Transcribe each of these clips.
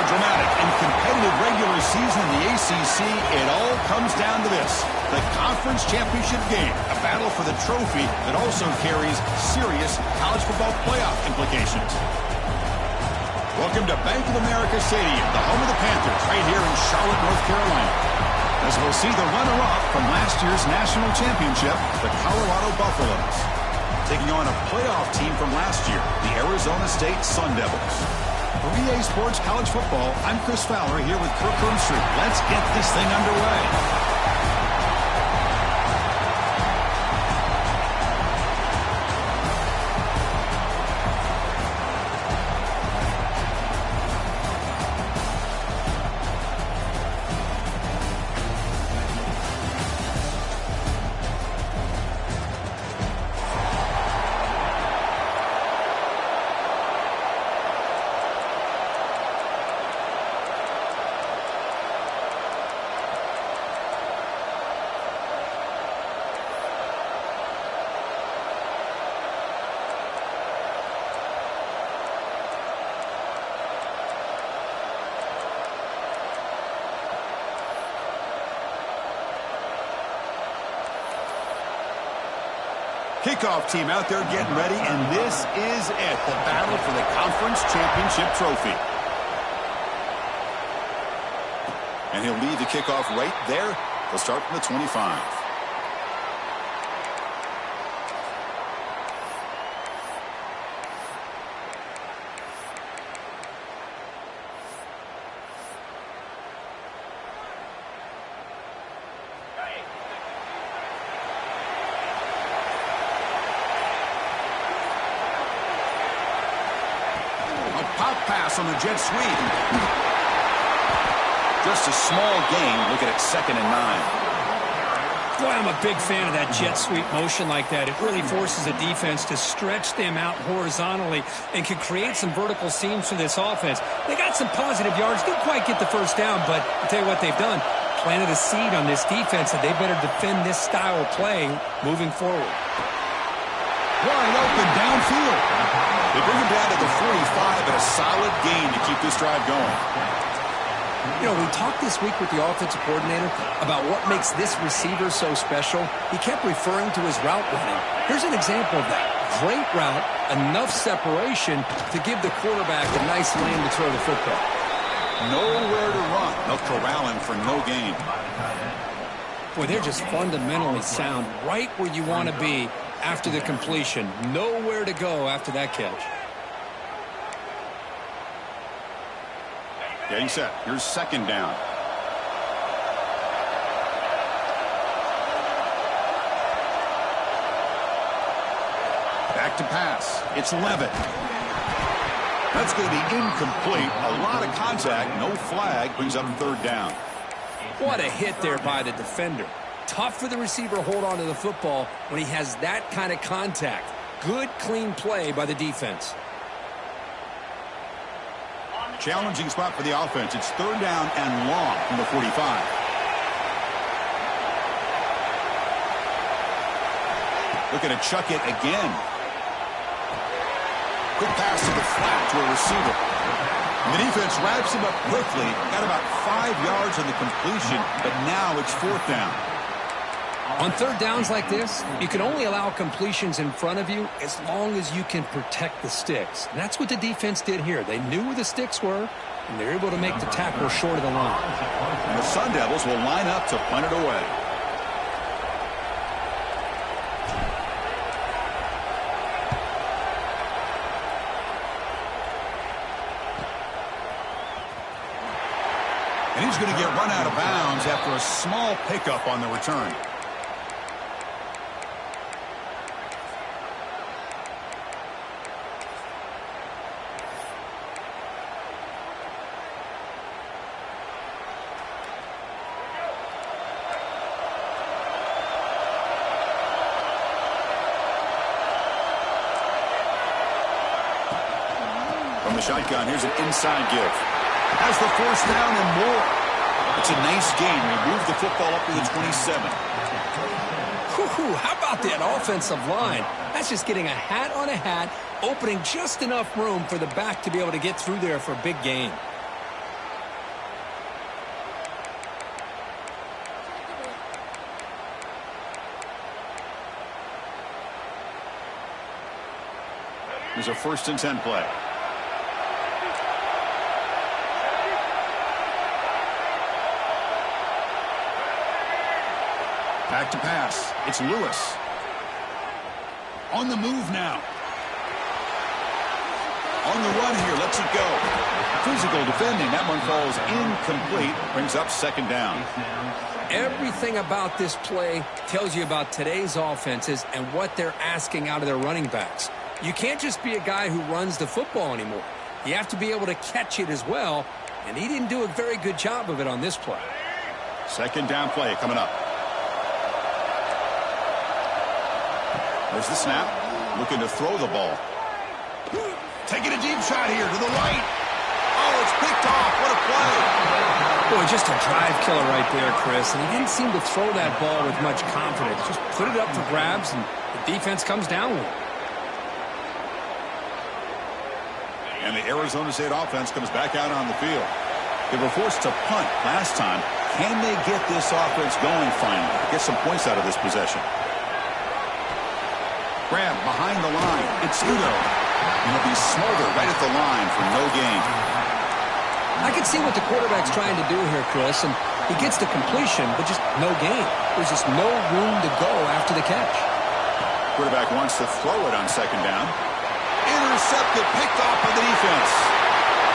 dramatic and competitive regular season in the ACC, it all comes down to this: the conference championship game, a battle for the trophy that also carries serious college football playoff implications. Welcome to Bank of America Stadium, the home of the Panthers, right here in Charlotte, North Carolina, as we'll see the runner-up from last year's national championship, the Colorado Buffaloes, taking on a playoff team from last year, the Arizona State Sun Devils. For EA Sports College Football, I'm Chris Fowler here with Kirk Herbstreit. Let's get this thing underway. Kickoff team out there getting ready, and this is it, the battle for the conference championship trophy. And he'll lead the kickoff right there. They'll start from the 25. Pop pass on the jet sweep. Just a small gain. Look at it, 2nd and 9. Boy, I'm a big fan of that jet sweep motion like that. It really forces a defense to stretch them out horizontally and can create some vertical seams for this offense. They got some positive yards. Didn't quite get the first down, but I'll tell you what they've done. Planted a seed on this defense, and they better defend this style of play moving forward. Wide open downfield. They bring him down to the 45, and a solid gain to keep this drive going. You know, we talked this week with the offensive coordinator about what makes this receiver so special. He kept referring to his route running. Here's an example of that. Great route, enough separation to give the quarterback a nice lane to throw the football. Nowhere to run. They'll corral him for no gain. Boy, they're just fundamentally sound, right where you want to be after the completion. Nowhere to go after that catch. Getting set. Here's 2nd down. Back to pass. It's Levitt. That's going to be incomplete. A lot of contact. No flag. Brings up 3rd down. What a hit there by the defender. Tough for the receiver to hold on to the football when he has that kind of contact. Good, clean play by the defense. Challenging spot for the offense. It's 3rd down and long from the 45. Looking to chuck it again. Quick pass to the flat to a receiver. And the defense wraps him up quickly. Got about 5 yards on the completion, but now it's 4th down. On 3rd downs like this, you can only allow completions in front of you as long as you can protect the sticks. And that's what the defense did here. They knew where the sticks were, and they're able to make the tackle short of the line. And the Sun Devils will line up to punt it away. And he's going to get run out of bounds after a small pickup on the return. From the shotgun, here's an inside give. Has the 1st down and more. It's a nice gain. We move the football up to the 27. How about that offensive line? That's just getting a hat on a hat, opening just enough room for the back to be able to get through there for a big gain. There's a 1st and 10 play. Back to pass. It's Lewis. On the move now. On the run here. Lets it go. Physical defending. That one falls incomplete. Brings up 2nd down. Everything about this play tells you about today's offenses and what they're asking out of their running backs. You can't just be a guy who runs the football anymore. You have to be able to catch it as well, and he didn't do a very good job of it on this play. 2nd down play coming up. There's the snap. Looking to throw the ball. Taking a deep shot here to the right. Oh, it's picked off. What a play. Boy, just a drive killer right there, Chris. And he didn't seem to throw that ball with much confidence. Just put it up for grabs, and the defense comes down with it. And the Arizona State offense comes back out on the field. They were forced to punt last time. Can they get this offense going finally? Get some points out of this possession. Grab behind the line. It's Udo. And he'll be smothered right at the line for no gain. I can see what the quarterback's trying to do here, Chris, and he gets the completion, but just no gain. There's just no room to go after the catch. Quarterback wants to throw it on 2nd down. Intercepted, picked off by the defense.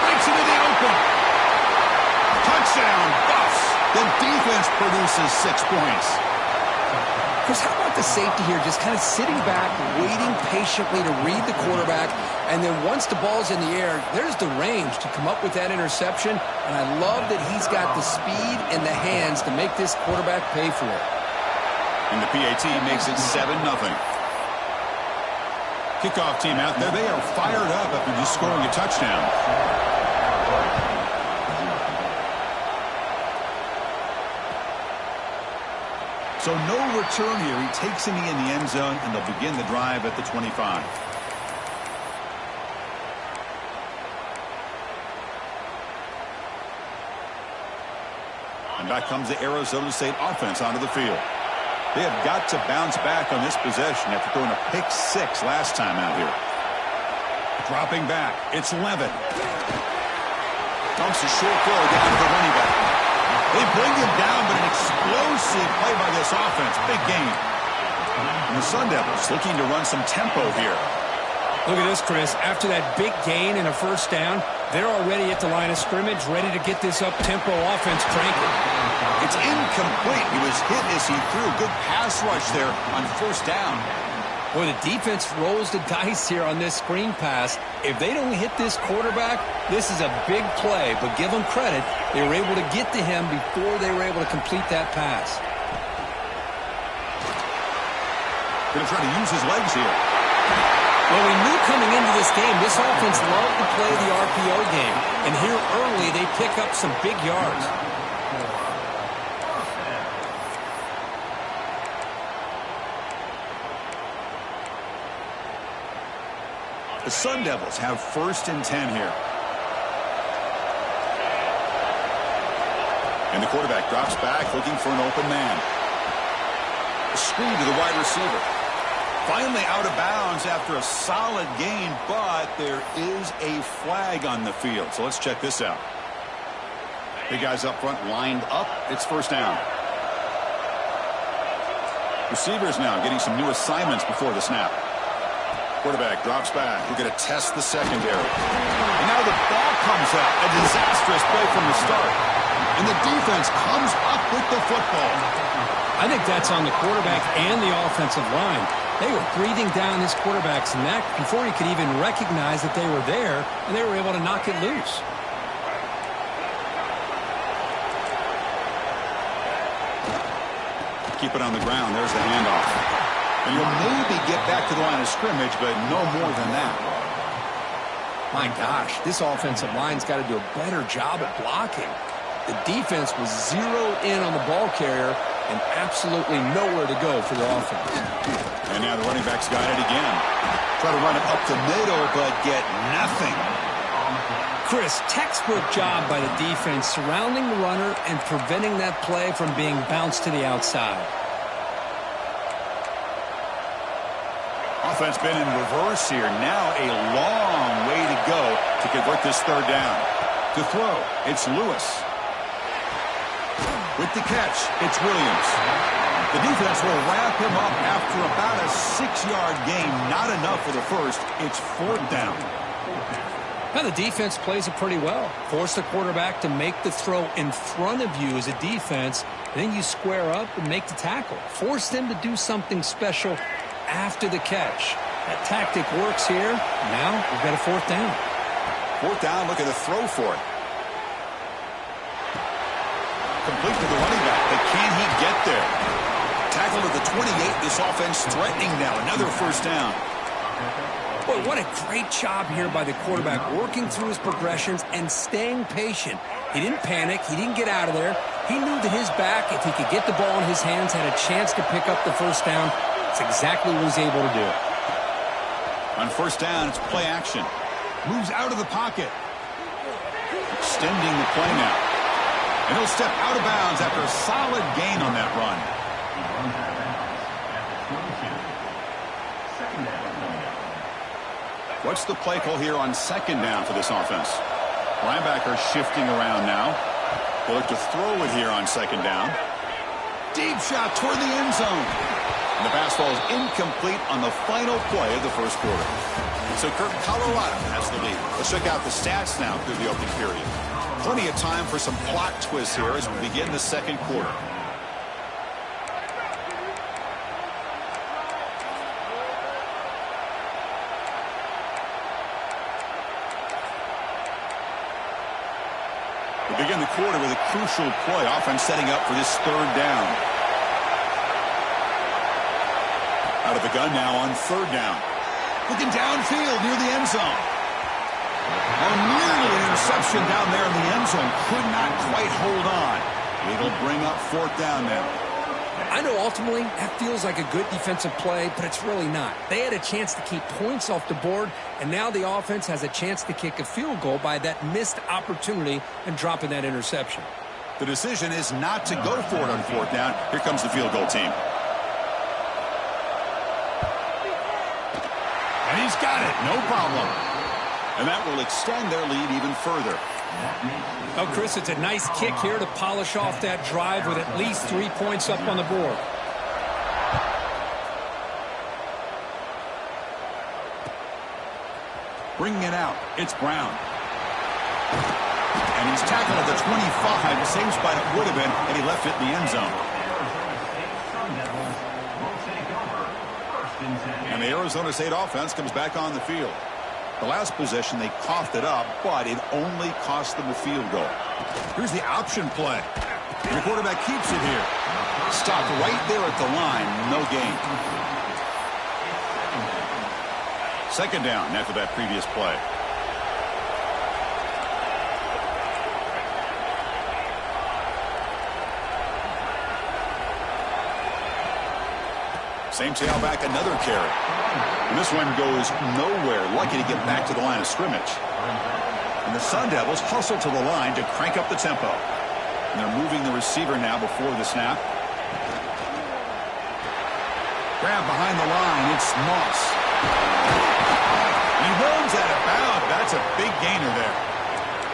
Breaks into the open. Touchdown, Buffs. The defense produces 6 points. Chris, how about the safety here just kind of sitting back, waiting patiently to read the quarterback, and then once the ball's in the air, there's the range to come up with that interception, and I love that he's got the speed and the hands to make this quarterback pay for it. And the PAT makes it 7-0. Kickoff team out there, they are fired up after just scoring a touchdown. So no return here. He takes it in the end zone, and they'll begin the drive at the 25. And back comes the Arizona State offense onto the field. They have got to bounce back on this possession after throwing a pick 6 last time out here. Dropping back, it's Levin. Dumps a short throw down to the running back. They bring him down, but an explosive play by this offense. Big gain. And the Sun Devils looking to run some tempo here. Look at this, Chris. After that big gain and a 1st down, they're already at the line of scrimmage, ready to get this up-tempo offense cranking. It's incomplete. He was hit as he threw. Good pass rush there on 1st down. Boy, the defense rolls the dice here on this screen pass. If they don't hit this quarterback, this is a big play. But give them credit. They were able to get to him before they were able to complete that pass. Going to try to use his legs here. Well, we knew coming into this game, this offense loved to play the RPO game. And here early, they pick up some big yards. The Sun Devils have 1st and 10 here. And the quarterback drops back looking for an open man. A screen to the wide receiver. Finally out of bounds after a solid gain, but there is a flag on the field. So let's check this out. Big guys up front lined up. It's 1st down. Receivers now getting some new assignments before the snap. Quarterback drops back. We're going to test the secondary. And now the ball comes out. A disastrous play from the start. And the defense comes up with the football. I think that's on the quarterback and the offensive line. They were breathing down this quarterback's neck before he could even recognize that they were there, and they were able to knock it loose. Keep it on the ground. There's the handoff. And you'll maybe get back to the line of scrimmage, but no more than that. My gosh, this offensive line's got to do a better job at blocking. The defense was zeroed in on the ball carrier and absolutely nowhere to go for the offense. And now the running back's got it again. Try to run it up the middle, but get nothing. Chris, textbook job by the defense surrounding the runner and preventing that play from being bounced to the outside. Offense been in reverse here. Now a long way to go to convert this third down. To throw, it's Lewis. With the catch, it's Williams. The defense will wrap him up after about a 6-yard gain. Not enough for the first. It's fourth down. Now the defense plays it pretty well. Force the quarterback to make the throw in front of you as a defense. Then you square up and make the tackle. Force them to do something special after the catch. That tactic works here. Now we've got a fourth down. Fourth down, look at the throw for it. Complete to the running back, but can he get there? Tackle at the 28, this offense threatening now. Another first down. Boy, what a great job here by the quarterback, working through his progressions and staying patient. He didn't panic. He didn't get out of there. He knew that his back, if he could get the ball in his hands, had a chance to pick up the first down. That's exactly what he's able to do. On first down, it's play action. Moves out of the pocket. Extending the play now. And he'll step out of bounds after a solid gain on that run. What's the play call here on second down for this offense? Linebacker shifting around now. They'll look to throw it here on second down. Deep shot toward the end zone. And the pass ball is incomplete on the final play of the first quarter. So Kirk, Colorado has the lead. Let's check out the stats now through the opening period. Plenty of time for some plot twists here as we begin the second quarter. We begin the quarter with a crucial play. Offense setting up for this third down. Out of the gun now on third down. Looking downfield near the end zone. Oh, nearly an interception down there in the end zone. Could not quite hold on. It'll bring up fourth down now. I know ultimately that feels like a good defensive play, but it's really not. They had a chance to keep points off the board, and now the offense has a chance to kick a field goal by that missed opportunity and dropping that interception. The decision is not to go for it on fourth down. Here comes the field goal team. And he's got it. No problem. And that will extend their lead even further. Oh, Chris, it's a nice kick here to polish off that drive with at least 3 points up on the board. Bringing it out, it's Brown. And he's tackled at the 25, the same spot it would have been, and he left it in the end zone. And the Arizona State offense comes back on the field. The last possession, they coughed it up, but it only cost them a field goal. Here's the option play. And the quarterback keeps it here. Stopped right there at the line, no gain. Second down after that previous play. Same tailback, another carry. And this one goes nowhere. Lucky to get back to the line of scrimmage. And the Sun Devils hustle to the line to crank up the tempo. And they're moving the receiver now before the snap. Grab behind the line. It's Moss. He runs out of bounds. That's a big gainer there.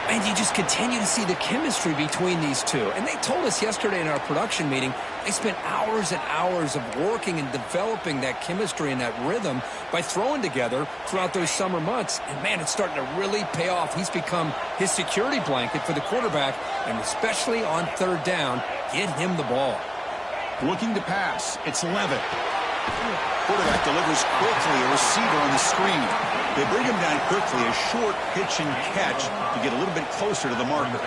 And you just continue to see the chemistry between these two. And they told us yesterday in our production meeting, they spent hours and hours of working and developing that chemistry and that rhythm by throwing together throughout those summer months. And, man, it's starting to really pay off. He's become his security blanket for the quarterback, and especially on third down, get him the ball. Looking to pass. It's Levitt. Quarterback delivers quickly, a receiver on the screen. They bring him down quickly, a short pitch and catch to get a little bit closer to the marker.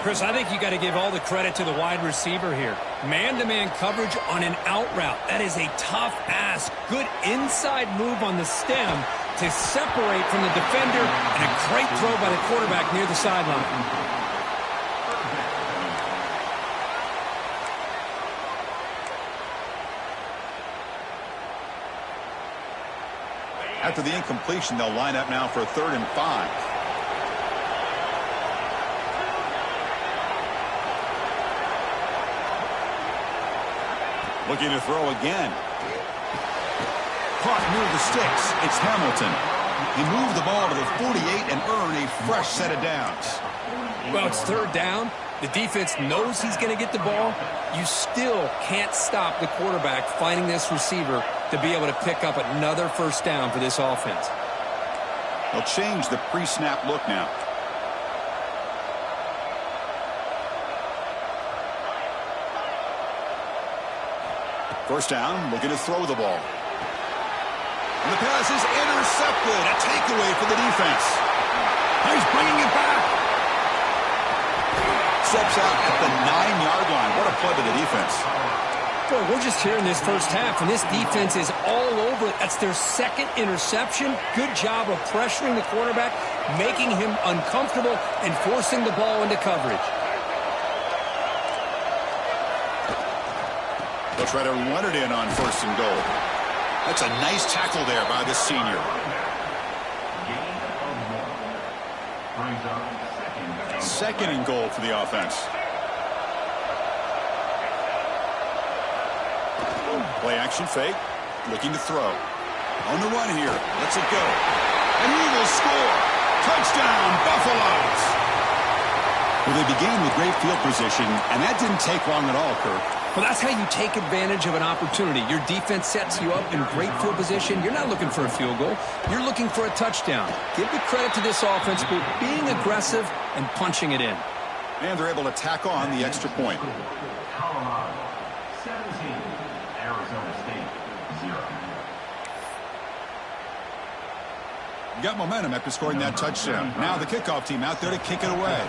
Chris, I think you got to give all the credit to the wide receiver here. Man-to-man coverage on an out route. That is a tough ask. Good inside move on the stem to separate from the defender, and a great throw by the quarterback near the sideline. After the incompletion, they'll line up now for a 3rd and 5. Looking to throw again. Caught near the sticks. It's Hamilton. He moved the ball to the 48 and earned a fresh set of downs. Well, it's third down. The defense knows he's going to get the ball. You still can't stop the quarterback finding this receiver to be able to pick up another first down for this offense. They'll change the pre-snap look now. First down, looking to throw the ball. And the pass is intercepted. A takeaway for the defense. He's bringing it back. Steps out at the 9-yard line. What a play to the defense. Boy, we're just here in this first half, and this defense is all over it. That's their second interception. Good job of pressuring the quarterback, making him uncomfortable, and forcing the ball into coverage. They'll try to run it in on first and goal. That's a nice tackle there by the senior. Second and goal for the offense. Play action fake. Looking to throw. On the run here. Lets it go. And he will score. Touchdown, Buffaloes. Well, they began with great field position, and that didn't take long at all, Kirk. Well, that's how you take advantage of an opportunity. Your defense sets you up in great field position. You're not looking for a field goal. You're looking for a touchdown. Give the credit to this offense for being aggressive and punching it in. And they're able to tack on the extra point. Colorado 17, Arizona State 0. Got momentum after scoring that touchdown. Now the kickoff team out there to kick it away.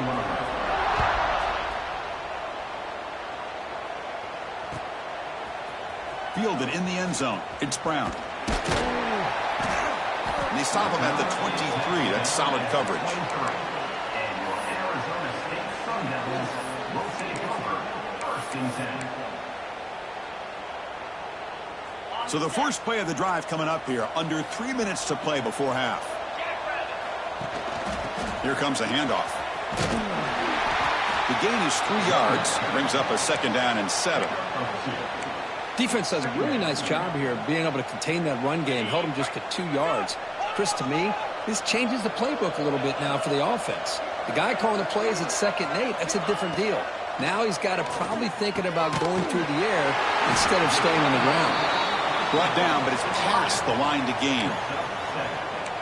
Fielded in the end zone. It's Brown. And they stop him at the 23. That's solid coverage. And your Arizona State Sun Devils will take over 1st and 10. So the first play of the drive coming up here. Under 3 minutes to play before half. Here comes a handoff. The gain is 3 yards. Brings up a second down and 7. Defense does a really nice job here of being able to contain that run game, held them just to 2 yards. Chris, to me, this changes the playbook a little bit now for the offense. The guy calling the plays at 2nd and 8, that's a different deal. Now he's got to probably thinking about going through the air instead of staying on the ground. Brought down, but it's past the line to gain.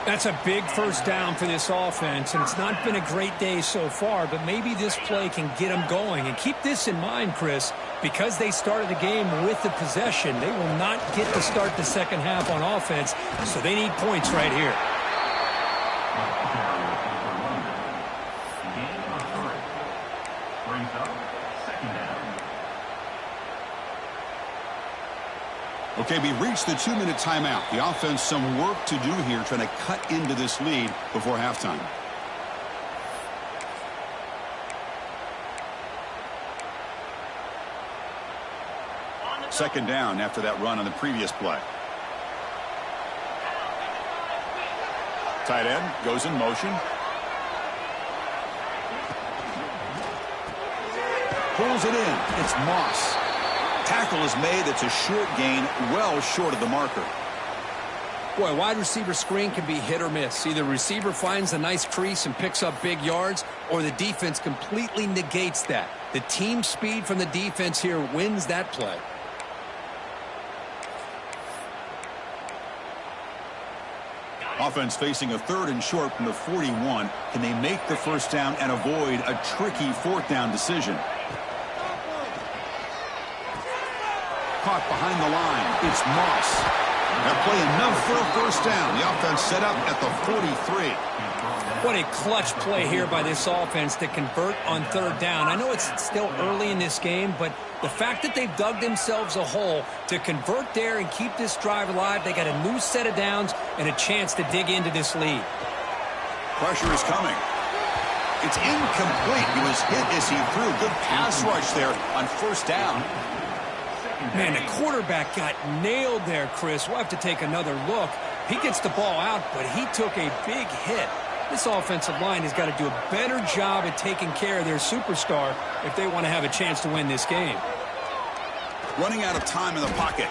That's a big first down for this offense, and it's not been a great day so far, but maybe this play can get them going. And keep this in mind, Chris, because they started the game with the possession, they will not get to start the second half on offense, so they need points right here. Okay, we reached the 2-minute timeout. The offense some work to do here trying to cut into this lead before halftime. Second down after that run on the previous play. Tight end goes in motion. Pulls it in. It's Moss. Tackle is made. It's a short gain, well short of the marker. Boy, a wide receiver screen can be hit or miss. Either receiver finds a nice crease and picks up big yards, or the defense completely negates that. The team speed from the defense here wins that play. Offense facing a 3rd and short from the 41. Can they make the first down and avoid a tricky 4th down decision? Caught behind the line. It's Moss. That play enough for a first down. The offense set up at the 43. What a clutch play here by this offense to convert on 3rd down. I know it's still early in this game, but the fact that they've dug themselves a hole to convert there and keep this drive alive, they got a new set of downs and a chance to dig into this lead. Pressure is coming. It's incomplete. He was hit as he threw. Good pass rush there on first down. Man, the quarterback got nailed there, Chris. We'll have to take another look. He gets the ball out, but he took a big hit. This offensive line has got to do a better job at taking care of their superstar if they want to have a chance to win this game. Running out of time in the pocket.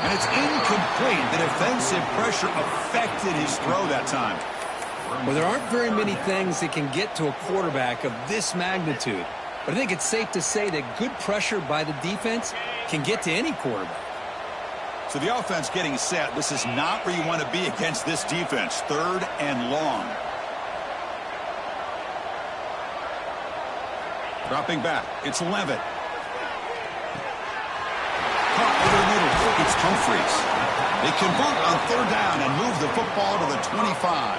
And it's incomplete. The defensive pressure affected his throw that time. Well, there aren't very many things that can get to a quarterback of this magnitude. But I think it's safe to say that good pressure by the defense can get to any quarterback. So the offense getting set. This is not where you want to be against this defense. 3rd and long. Dropping back. It's Levitt. Caught over the middle. It's Humphries. They convert on 3rd down and move the football to the 25.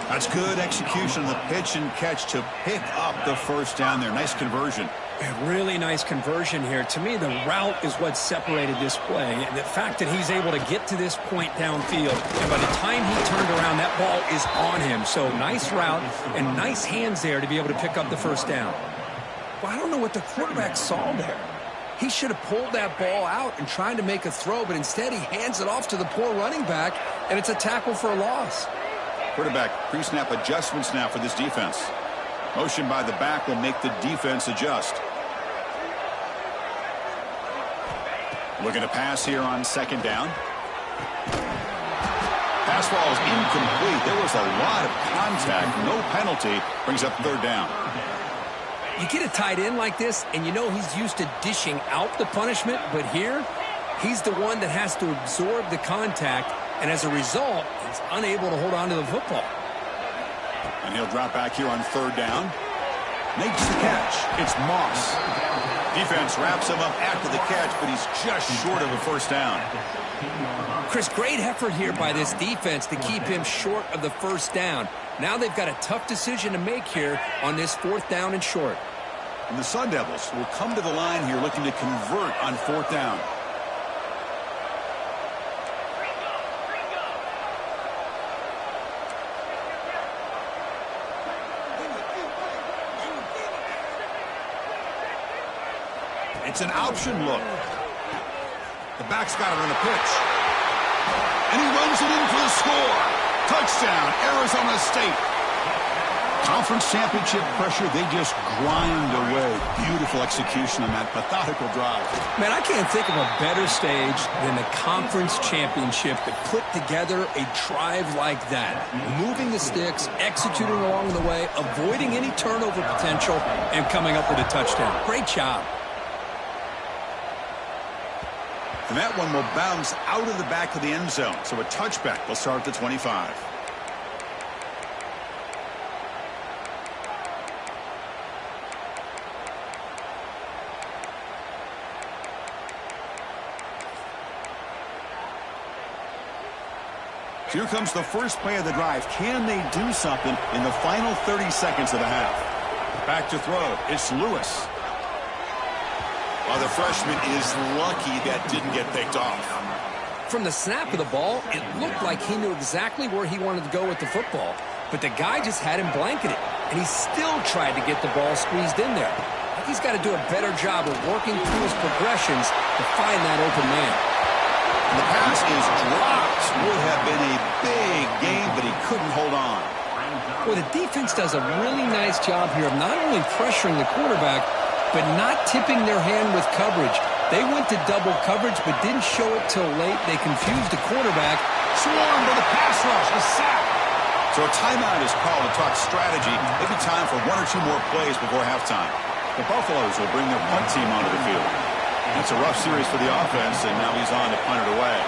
That's good execution of the pitch and catch to pick up the 1st down there. Nice conversion. A really nice conversion here. To me, the route is what separated this play. And the fact that he's able to get to this point downfield, and by the time he turned around, that ball is on him. So nice route and nice hands there to be able to pick up the 1st down. Well, I don't know what the quarterback saw there. He should have pulled that ball out and tried to make a throw, but instead he hands it off to the poor running back, and it's a tackle for a loss. Quarterback pre-snap adjustments now for this defense. Motion by the back will make the defense adjust. Looking to pass here on 2nd down. Pass ball is incomplete. There was a lot of contact. No penalty. Brings up 3rd down. You get a tight end like this, and you know he's used to dishing out the punishment, but here, he's the one that has to absorb the contact, and as a result, he's unable to hold on to the football. And he'll drop back here on 3rd down. Makes the catch. It's Moss. Defense wraps him up after the catch, but he's just short of a 1st down. Chris, great effort here by this defense to keep him short of the 1st down. Now they've got a tough decision to make here on this 4th down and short. And the Sun Devils will come to the line here looking to convert on 4th down. It's an option look. The back's got it on the pitch. And he runs it in for the score. Touchdown, Arizona State. Conference championship pressure, they just grind away. Beautiful execution on that methodical drive. Man, I can't think of a better stage than the conference championship to put together a drive like that. Moving the sticks, executing along the way, avoiding any turnover potential, and coming up with a touchdown. Great job. And that one will bounce out of the back of the end zone. So a touchback will start at the 25. So here comes the first play of the drive. Can they do something in the final 30 seconds of the half? Back to throw. It's Lewis. Well, the freshman is lucky that didn't get picked off. From the snap of the ball, it looked like he knew exactly where he wanted to go with the football. But the guy just had him blanketed, and he still tried to get the ball squeezed in there. I think he's got to do a better job of working through his progressions to find that open man. And the pass is dropped. Would have been a big game, but he couldn't hold on. Well, the defense does a really nice job here of not only pressuring the quarterback, but not tipping their hand with coverage. They went to double coverage, but didn't show it till late. They confused the quarterback. Swarmed by the pass rush. A sack. So a timeout is called to talk strategy. Maybe time for 1 or 2 more plays before halftime. The Buffaloes will bring their punt team onto the field. It's a rough series for the offense, and now he's on to punt it away.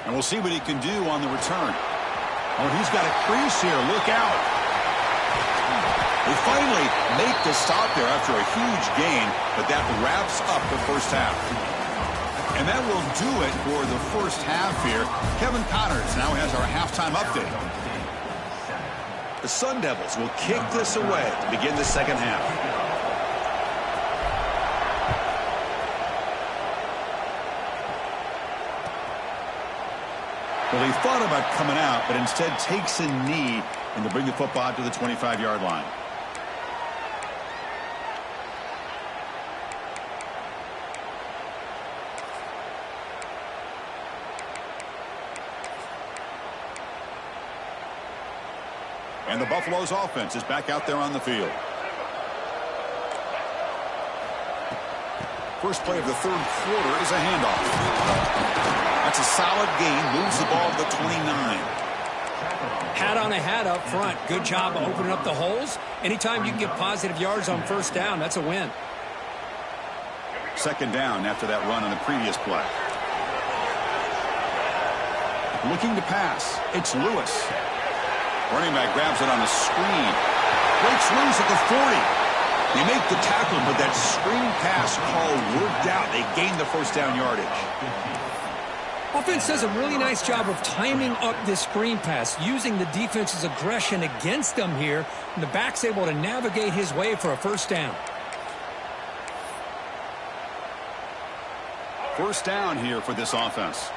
And we'll see what he can do on the return. Oh, he's got a crease here. Look out. They finally make the stop there after a huge gain, but that wraps up the first half. And that will do it for the first half here. Kevin Connors now has our halftime update. The Sun Devils will kick this away to begin the second half. Well, he thought about coming out, but instead takes a knee and to bring the football out to the 25-yard line. And the Buffaloes offense is back out there on the field. First play of the third quarter is a handoff. That's a solid gain. Moves the ball to the 29. Hat on a hat up front. Good job of opening up the holes. Anytime you can get positive yards on first down, that's a win. Second down after that run on the previous play. Looking to pass. It's Lewis. Running back grabs it on a screen. Breaks loose at the 40. They make the tackle, but that screen pass call worked out. They gained the first down yardage. Offense does a really nice job of timing up this screen pass, using the defense's aggression against them here, and the back's able to navigate his way for a first down. First down here for this offense.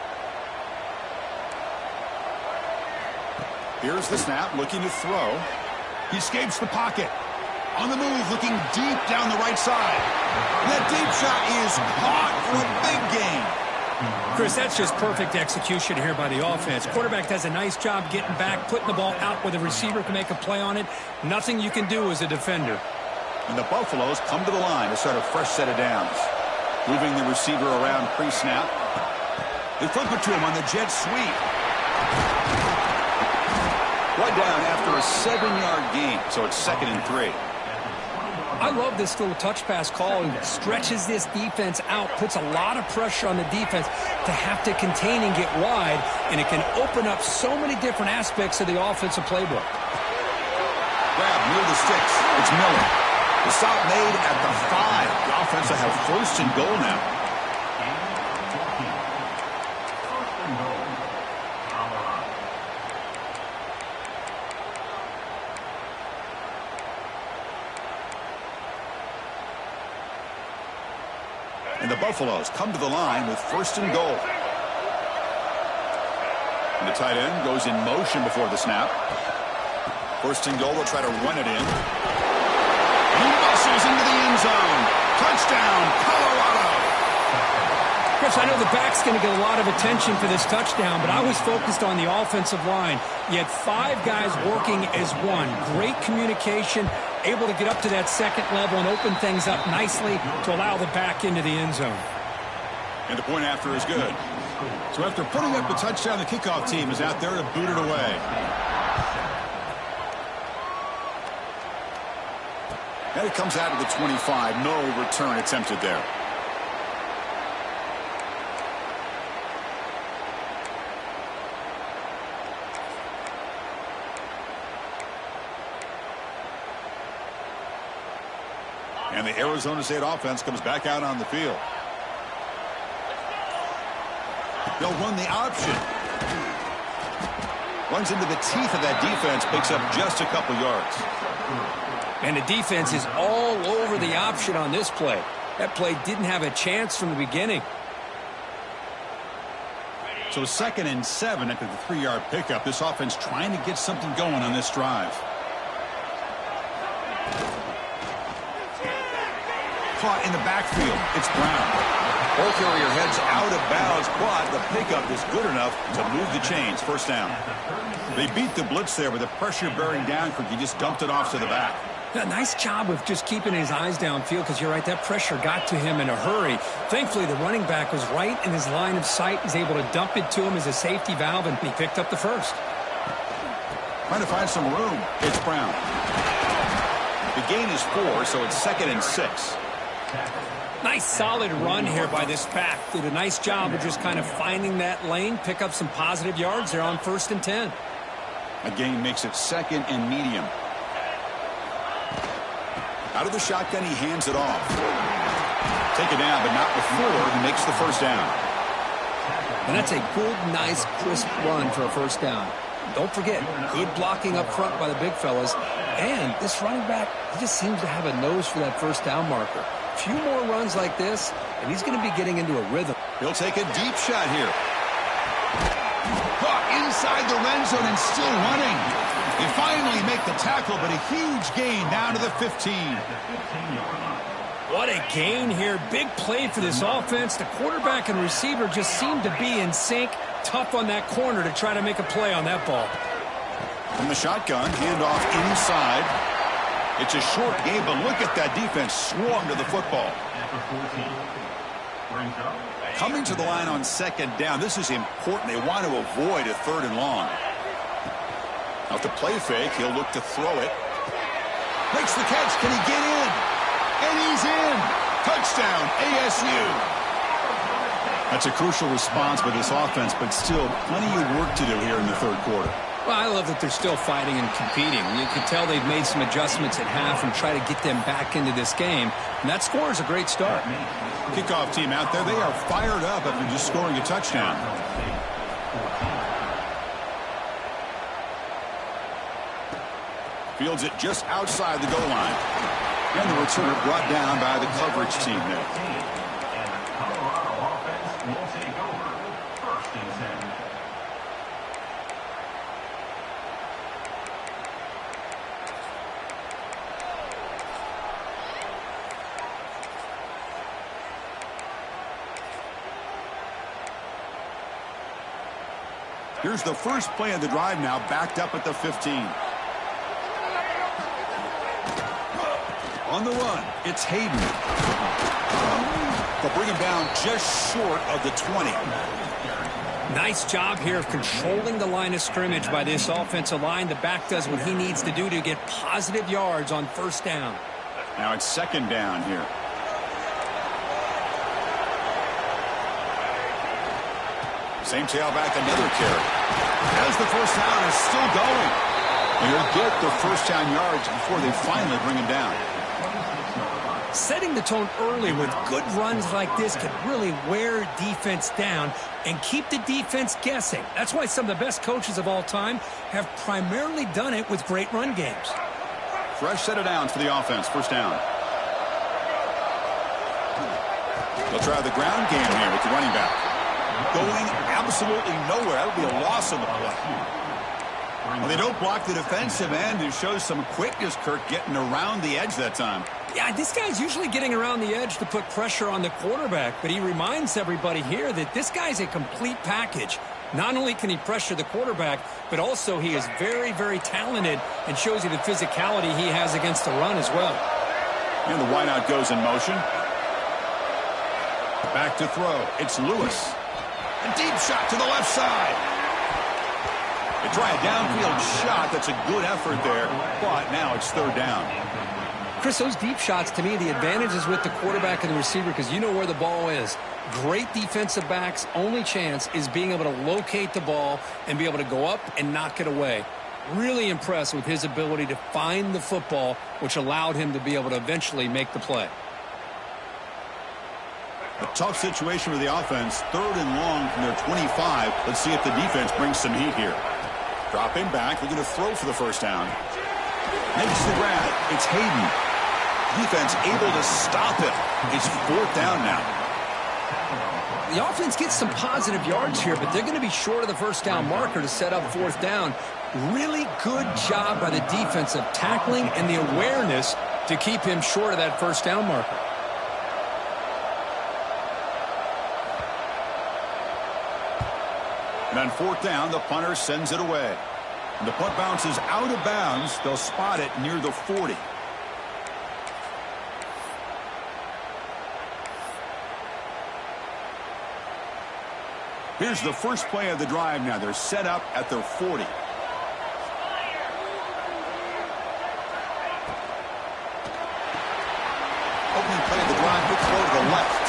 Here's the snap, looking to throw. He escapes the pocket. On the move, looking deep down the right side. That deep shot is caught for a big gain. Chris, that's just perfect execution here by the offense. Quarterback does a nice job getting back, putting the ball out where the receiver can make a play on it. Nothing you can do as a defender. And the Buffaloes come to the line to start a fresh set of downs. Moving the receiver around pre-snap. They flip it to him on the jet sweep. One down after a 7-yard gain, so it's 2nd and 3. I love this little touch pass call. It stretches this defense out, puts a lot of pressure on the defense to have to contain and get wide, and it can open up so many different aspects of the offensive playbook. Grab near the sticks. It's Miller. The stop made at the 5. The offense will have 1st and goal now. And the Buffaloes come to the line with 1st and goal. And the tight end goes in motion before the snap. 1st and goal, they'll try to run it in. He muscles into the end zone. Touchdown, Colorado. Chris, I know the back's going to get a lot of attention for this touchdown, but I was focused on the offensive line. You had 5 guys working as one. Great communication, able to get up to that 2nd level and open things up nicely to allow the back into the end zone. And the point after is good. So after putting up the touchdown, the kickoff team is out there to boot it away. And it comes out of the 25. No return attempted there. And the Arizona State offense comes back out on the field. They'll run the option. Runs into the teeth of that defense, picks up just a couple yards. And the defense is all over the option on this play. That play didn't have a chance from the beginning. So 2nd and 7 after the 3-yard pickup. This offense trying to get something going on this drive. Caught in the backfield. It's Brown. Ball carrier heads out of bounds, but the pickup is good enough to move the chains. 1st down. They beat the blitz there with the pressure bearing down. He just dumped it off to the back. Yeah, nice job of just keeping his eyes downfield, because you're right, that pressure got to him in a hurry. Thankfully, the running back was right in his line of sight. He's able to dump it to him as a safety valve, and he picked up the 1st. Trying to find some room. It's Brown. The gain is 4, so it's 2nd and 6. Nice solid run here by this back. Did a nice job of just kind of finding that lane, pick up some positive yards. They're on 1st and 10. A gain makes it 2nd and medium. Out of the shotgun, he hands it off. Take it down, but not before he makes the 1st down. And that's a good, nice, crisp run for a 1st down. Don't forget, good blocking up front by the big fellas. And this running back, he just seems to have a nose for that 1st down marker. A few more runs like this, and he's going to be getting into a rhythm. He'll take a deep shot here. Caught inside the red zone and still running. They finally make the tackle, but a huge gain down to the 15. What a gain here. Big play for this offense. The quarterback and receiver just seem to be in sync. Tough on that corner to try to make a play on that ball. From the shotgun, handoff inside. It's a short game, but look at that defense swarm to the football. After 14. Brings up. Coming to the line on second down, this is important. They want to avoid a third and long. Now to play fake, he'll look to throw it. Makes the catch. Can he get in? And he's in. Touchdown, ASU. That's a crucial response by this offense, but still plenty of work to do here in the third quarter. Well, I love that they're still fighting and competing. You can tell they've made some adjustments at half and try to get them back into this game. And that score is a great start. Kickoff team out there, they are fired up after just scoring a touchdown. Fields it just outside the goal line. And the returner brought down by the coverage team there. And the Colorado offense will take over. First and 10. Here's the first play of the drive now, backed up at the 15. On the run, it's Hayden. They'll bring him down just short of the 20. Nice job here of controlling the line of scrimmage by this offensive line. The back does what he needs to do to get positive yards on first down. Now it's second down here. Same tailback, another carry. As the first down is still going. He'll get the first down yards before they finally bring him down. Setting the tone early with good runs like this can really wear defense down and keep the defense guessing. That's why some of the best coaches of all time have primarily done it with great run games. Fresh set of downs for the offense. First down. They'll try the ground game here with the running back. Going absolutely nowhere. That would be a loss on the play. Well, they don't block the defensive end. It shows some quickness, Kirk, getting around the edge that time. Yeah, this guy's usually getting around the edge to put pressure on the quarterback, but he reminds everybody here that this guy's a complete package. Not only can he pressure the quarterback, but also he is very, very talented and shows you the physicality he has against the run as well. And the wideout goes in motion. Back to throw. It's Lewis. A deep shot to the left side. They try a downfield shot. That's a good effort there, but now it's third down. Chris, those deep shots, to me, the advantage is with the quarterback and the receiver because you know where the ball is. Great defensive backs' only chance is being able to locate the ball and be able to go up and knock it away. Really impressed with his ability to find the football, which allowed him to be able to eventually make the play. A tough situation for the offense. Third and long from their 25. Let's see if the defense brings some heat here. Dropping back. They're going to throw for the first down. Makes the grab. It's Hayden. Defense able to stop it. It's fourth down now. The offense gets some positive yards here, but they're going to be short of the first down marker to set up fourth down. Really good job by the defense of tackling and the awareness to keep him short of that first down marker. And on fourth down, the punter sends it away. And the punt bounces out of bounds. They'll spot it near the 40. Here's the first play of the drive now. They're set up at their 40. Opening play of the drive, quick throw to the left.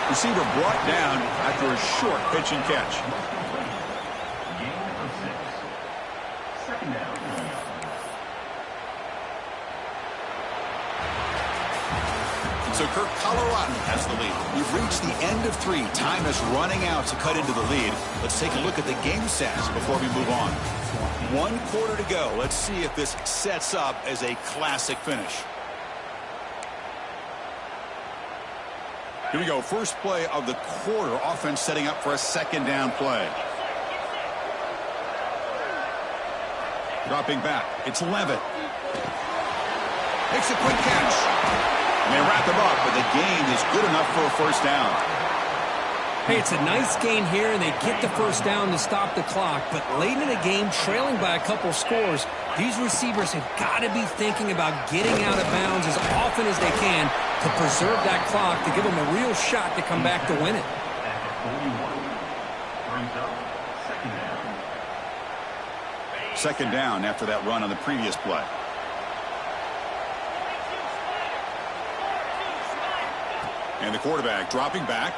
Receiver brought down after a short pitch and catch. Gain of 6. Second down. So Kirk, Colorado has the lead. We've reached the end of 3. Time is running out to cut into the lead. Let's take a look at the game stats before we move on. 1 quarter to go. Let's see if this sets up as a classic finish. Here we go. First play of the quarter. Offense setting up for a second down play. Dropping back. It's Levitt. Makes a quick catch. And they wrap him up, but the gain is good enough for a first down. Hey, it's a nice gain here, and they get the first down to stop the clock. But late in the game, trailing by a couple scores, these receivers have got to be thinking about getting out of bounds as often as they can to preserve that clock, to give them a real shot to come back to win it. Second down after that run on the previous play. And the quarterback dropping back.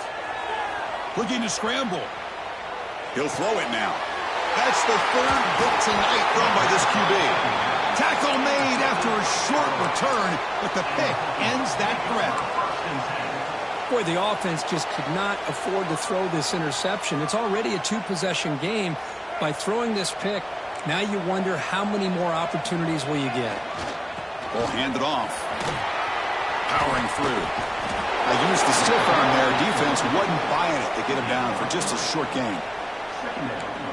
Looking to scramble. He'll throw it now. That's the third hit tonight thrown by this QB. Tackle made after a short return, but the pick ends that threat. Boy, the offense just could not afford to throw this interception. It's already a two-possession game. By throwing this pick, now you wonder how many more opportunities will you get. Ball handed off. Powering through. I used the stiff arm there. Defense wasn't buying it to get him down for just a short gain.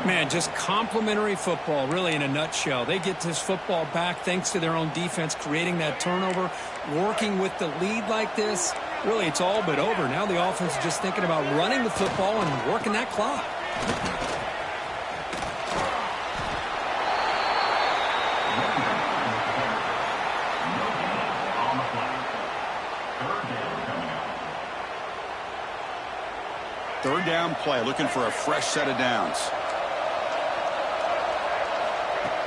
Man, just complimentary football, really, in a nutshell. They get this football back thanks to their own defense, creating that turnover, working with the lead like this. Really, it's all but over. Now the offense is just thinking about running the football and working that clock. Third down play, looking for a fresh set of downs.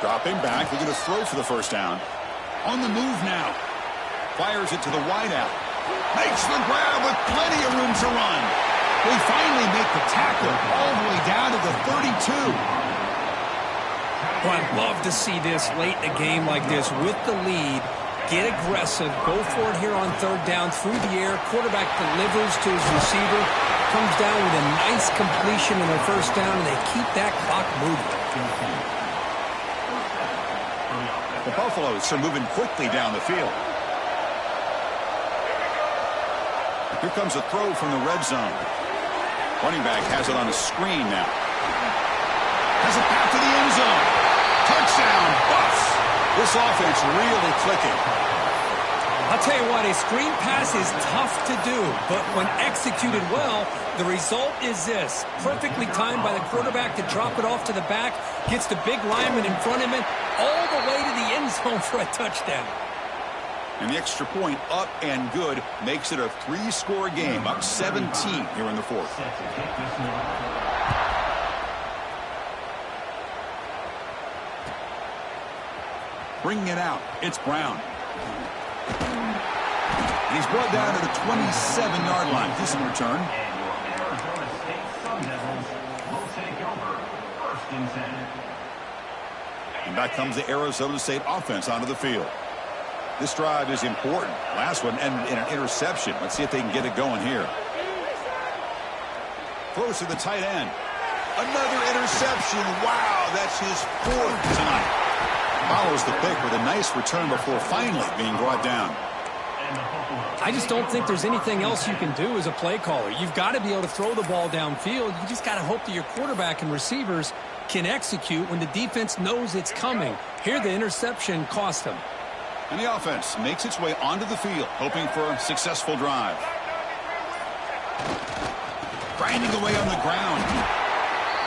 Dropping back, looking to throw for the first down. On the move now. Fires it to the wideout. Makes the grab with plenty of room to run. They finally make the tackle all the way down to the 32. Well, I'd love to see this late in a game like this with the lead. Get aggressive, go for it here on third down through the air. Quarterback delivers to his receiver, comes down with a nice completion in their first down, and they keep that clock moving. The Buffaloes are moving quickly down the field. Here comes a throw from the red zone. Running back has it on a screen now. Has a path to the end zone. Touchdown, Buffs. This offense really clicking. I'll tell you what, a screen pass is tough to do, but when executed well, the result is this. Perfectly timed by the quarterback to drop it off to the back, gets the big lineman in front of him, all the way to the end zone for a touchdown. And the extra point up and good makes it a three-score game, up 17 here in the fourth. Bringing it out, it's Brown. And he's brought down to the 27-yard line. Decent return. Arizona State Sun Devils will take over first and 10. And back comes the Arizona State offense onto the field. This drive is important. Last one ended in an interception. Let's see if they can get it going here. Throws to the tight end. Another interception. Wow, that's his fourth tonight. Follows the pick with a nice return before finally being brought down. I just don't think there's anything else you can do as a play caller. You've got to be able to throw the ball downfield. You just got to hope that your quarterback and receivers can execute when the defense knows it's coming. Here, the interception cost them. And the offense makes its way onto the field, hoping for a successful drive. Grinding away on the ground.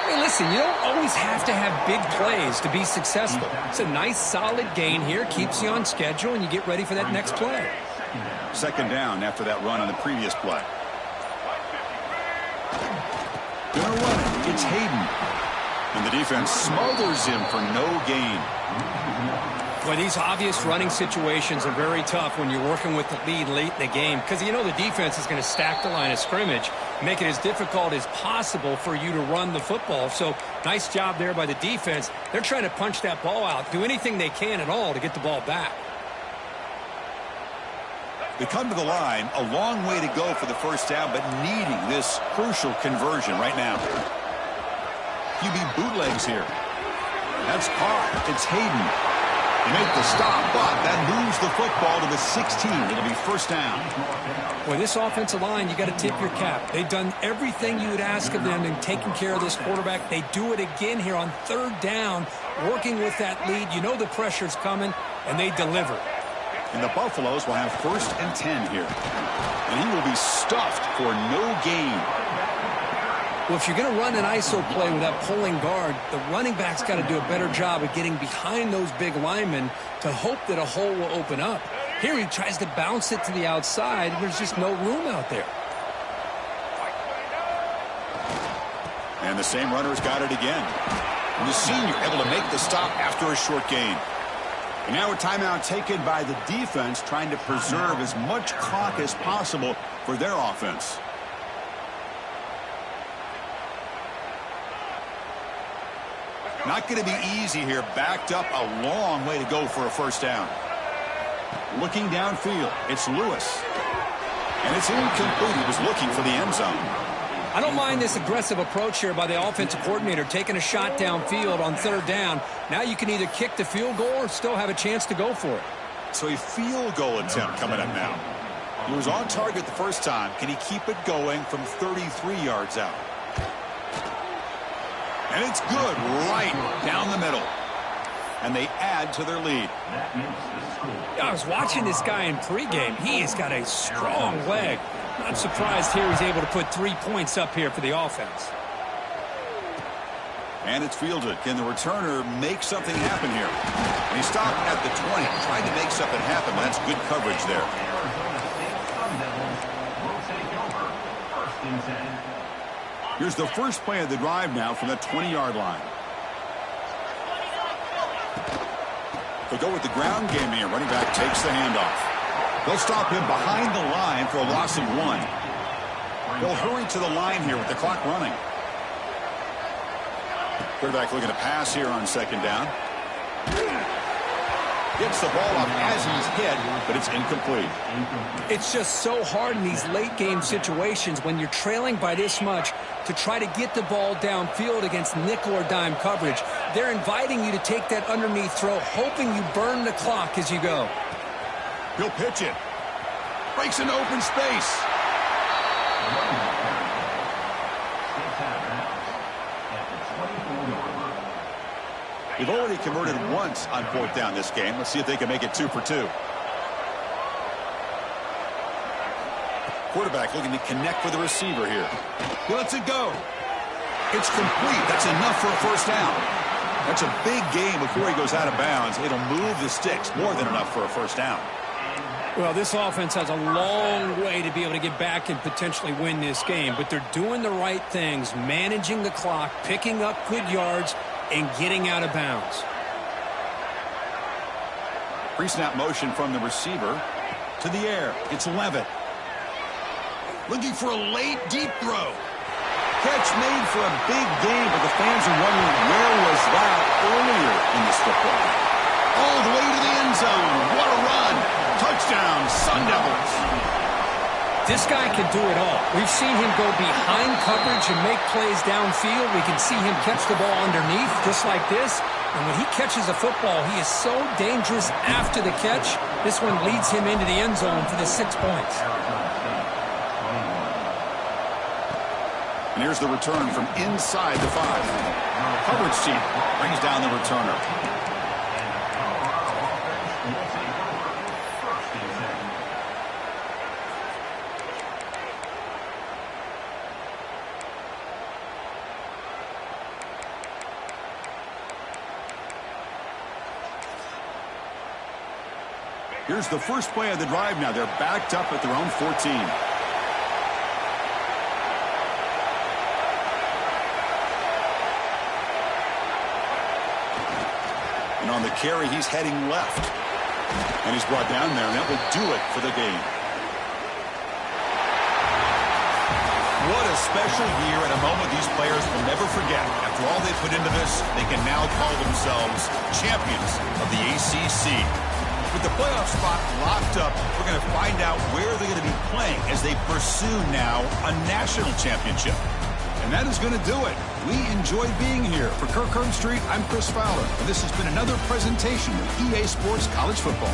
Hey, listen, you don't always have to have big plays to be successful. It's a nice, solid gain here. Keeps you on schedule, and you get ready for that next play. Second down after that run on the previous play. Gonna run it. It's Hayden. And the defense smothers him for no gain. Boy, these obvious running situations are very tough when you're working with the lead late in the game because you know the defense is going to stack the line of scrimmage, make it as difficult as possible for you to run the football. So nice job there by the defense. They're trying to punch that ball out, do anything they can at all to get the ball back. They come to the line, a long way to go for the first down, but needing this crucial conversion right now. QB bootlegs here. That's caught. It's Hayden. They make the stop, but that moves the football to the 16. It'll be first down. Boy, this offensive line, you got to tip your cap. They've done everything you would ask of them in taking care of this quarterback. They do it again here on third down, working with that lead. You know the pressure's coming, and they deliver. And the Buffaloes will have first and 10 here. And he will be stuffed for no gain. Well, if you're going to run an ISO play with that pulling guard, the running back's got to do a better job of getting behind those big linemen to hope that a hole will open up. Here he tries to bounce it to the outside. There's just no room out there. And the same runner's got it again. And the senior able to make the stop after a short gain. And now a timeout taken by the defense, trying to preserve as much clock as possible for their offense. Not going to be easy here. Backed up a long way to go for a first down. Looking downfield, it's Lewis. And it's incomplete. He was looking for the end zone. I don't mind this aggressive approach here by the offensive coordinator, taking a shot downfield on third down. Now you can either kick the field goal or still have a chance to go for it. So a field goal attempt coming up now. He was on target the first time. Can he keep it going from 33 yards out? And it's good right down the middle. And they add to their lead. I was watching this guy in pregame. He has got a strong leg. Not surprised here he's able to put 3 points up here for the offense. And it's fielded. Can the returner make something happen here? And he stopped at the 20, trying to make something happen. That's good coverage there. Here's the first play of the drive now from the 20-yard line. They go with the ground game here. Running back takes the handoff. They'll stop him behind the line for a loss of 1. They'll hurry to the line here with the clock running. Quarterback looking to pass here on second down. Gets the ball up as he's hit, but it's incomplete. It's just so hard in these late game situations when you're trailing by this much to try to get the ball downfield against nickel or dime coverage. They're inviting you to take that underneath throw, hoping you burn the clock as you go. He'll pitch it. Breaks into open space. They've already converted once on fourth down this game. Let's see if they can make it 2 for 2. Quarterback looking to connect with the receiver here. He lets it go. It's complete. That's enough for a first down. That's a big gain before he goes out of bounds. It'll move the sticks. More than enough for a first down. Well, this offense has a long way to be able to get back and potentially win this game, but they're doing the right things, managing the clock, picking up good yards, and getting out of bounds. Pre-snap motion from the receiver to the air. It's Levitt. Looking for a late deep throw. Catch made for a big game, but the fans are wondering where was that earlier in this football. All the way to the end zone. What a run. Touchdown, Sun Devils. This guy can do it all. We've seen him go behind coverage and make plays downfield. We can see him catch the ball underneath just like this. And when he catches a football, he is so dangerous after the catch. This one leads him into the end zone for the 6 points. And here's the return from inside the 5. Coverage team brings down the returner. Here's the first play of the drive now. They're backed up at their own 14. And on the carry, he's heading left. And he's brought down there, and that will do it for the game. What a special year and a moment these players will never forget. After all they put into this, they can now call themselves champions of the ACC. With the playoff spot locked up, we're going to find out where they're going to be playing as they pursue now a national championship. And that is going to do it. We enjoyed being here. For Kirk Herbstreit, I'm Chris Fowler, and this has been another presentation of EA Sports College Football.